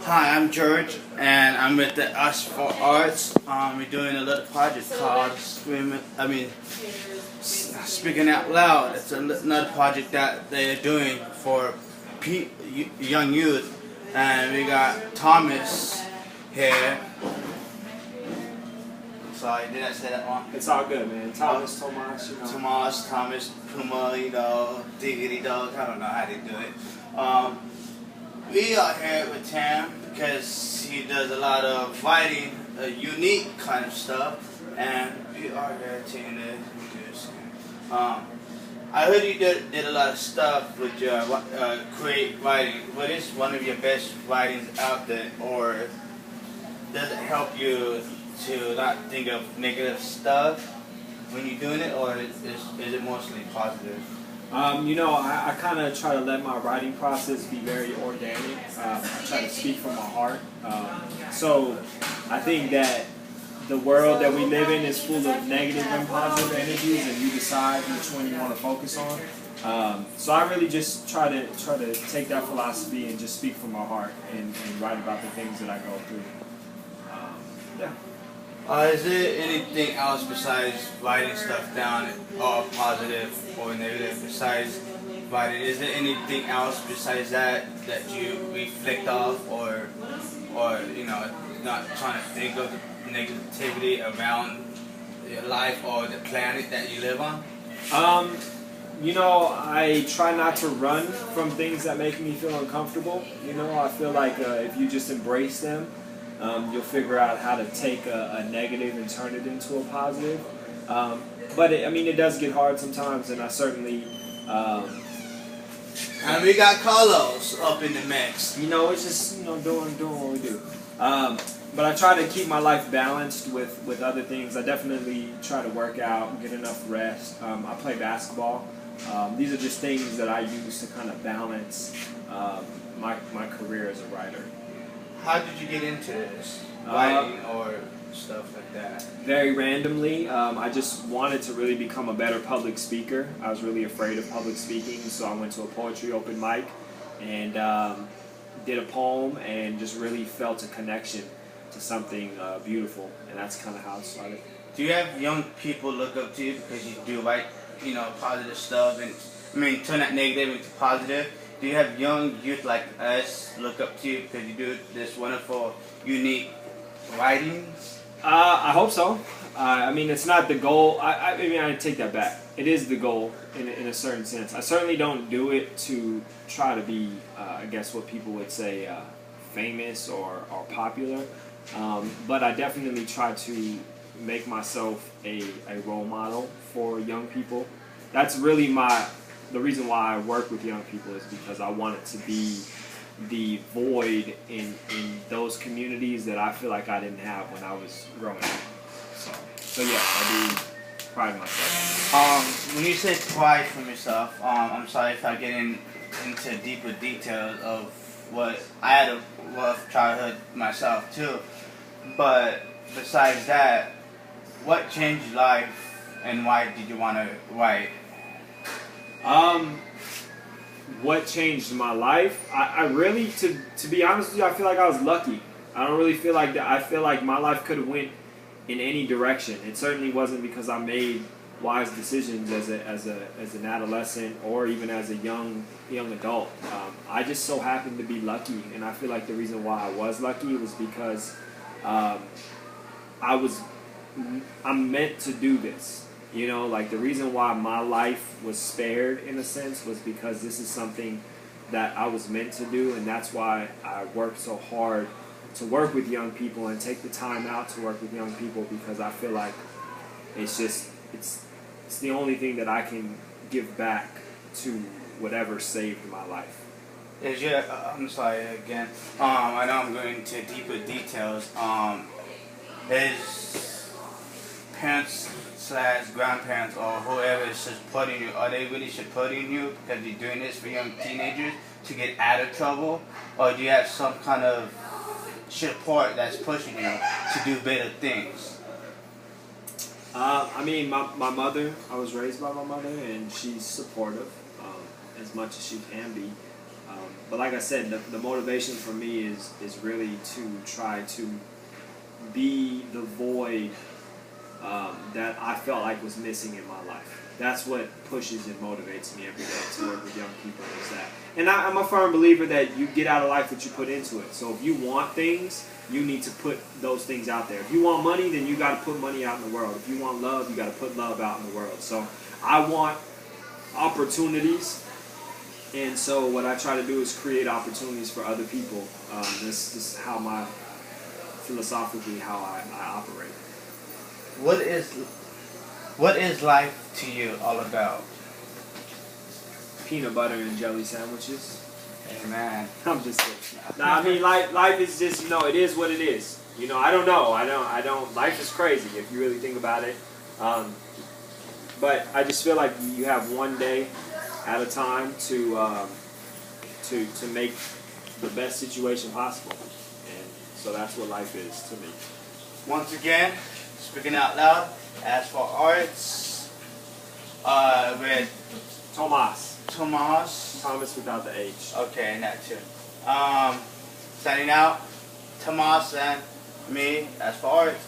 Hi, I'm George, and I'm with the Asphalt Arts. We're doing a little project called Speaking Out Loud. It's another project that they're doing for young youth, and we got Thomas here. Sorry, did I say that wrong? It's all good, man. Tomas, you know. Thomas, Puma, Diggity Dog. I don't know how they do it. We are here with Tam because he does a lot of writing, unique kind of stuff, and we are here to introduce him. I heard you did a lot of stuff with your create writing. What is one of your best writings out there, or does it help you to not think of negative stuff when you're doing it, or is it mostly positive? You know, I kind of try to let my writing process be very organic. I try to speak from my heart. So I think that the world that we live in is full of negative and positive energies, and you decide which one you want to focus on. So I really just try to take that philosophy and just speak from my heart and write about the things that I go through. Yeah. Is there anything else besides writing stuff down, or positive or negative, besides writing? Is there anything else besides that you reflect off, or not trying to think of negativity around your life or the planet that you live on? You know, I try not to run from things that make me feel uncomfortable. You know, I feel like if you just embrace them, you'll figure out how to take a negative and turn it into a positive. But it does get hard sometimes, and I certainly. And we got Carlos up in the mix. You know, it's just doing what we do. But I try to keep my life balanced with other things. I definitely try to work out, get enough rest. I play basketball. These are just things that I use to kind of balance my career as a writer. How did you get into this? Writing or stuff like that? Very randomly. I just wanted to really become a better public speaker. I was really afraid of public speaking, so I went to a poetry open mic and did a poem and just really felt a connection to something beautiful, and that's kind of how it started. Do you have young people look up to you because you do write, positive stuff, and turn that negative into positive? Do you have young youth like us look up to you because you do this wonderful, unique writings? I hope so. It's not the goal. I take that back. It is the goal in a certain sense. I certainly don't do it to try to be, I guess what people would say, famous or popular. But I definitely try to make myself a role model for young people. That's really the reason why I work with young people, is because I want it to be the void in those communities that I feel like I didn't have when I was growing up. So yeah, I do pride myself. When you say pride from yourself, I'm sorry if I get into deeper details of what I had a rough childhood myself too. But besides that, what changed your life, and why did you want to write? What changed my life? I really, to be honest with you, I feel like I was lucky. I don't really feel like that. I feel like my life could have went in any direction. It certainly wasn't because I made wise decisions as an adolescent or even as a young adult. I just so happened to be lucky, and I feel like the reason why I was lucky was because I'm meant to do this. The reason why my life was spared, in a sense, was because this is something that I was meant to do, and that's why I worked so hard to work with young people and take the time out to work with young people, because I feel like it's the only thing that I can give back to whatever saved my life. I'm sorry again. I know I'm going into deeper details. His parents / grandparents or whoever is supporting you, are they really supporting you because you're doing this for young teenagers to get out of trouble, or do you have some kind of support that's pushing you to do better things? My mother, I was raised by my mother, and she's supportive as much as she can be. But like I said, the motivation for me is really to try to be the void that I felt like was missing in my life. That's what pushes and motivates me every day to work with young people, is that. And I'm a firm believer that you get out of life what you put into it. So if you want things, you need to put those things out there. If you want money, then you got to put money out in the world. If you want love, you got to put love out in the world. So I want opportunities, and so what I try to do is create opportunities for other people. This is how philosophically how I operate. What is life to you all about? Peanut butter and jelly sandwiches. Amen. I'm just kidding. Nah, I mean, life is just, it is what it is. I don't know. I don't. Life is crazy if you really think about it. But I just feel like you have one day at a time to make the best situation possible, and so that's what life is to me. Once again, speaking out loud, Asphalt Arts with Thomas without the H. Okay, and that too. Signing out, Tomas and me, Asphalt Arts.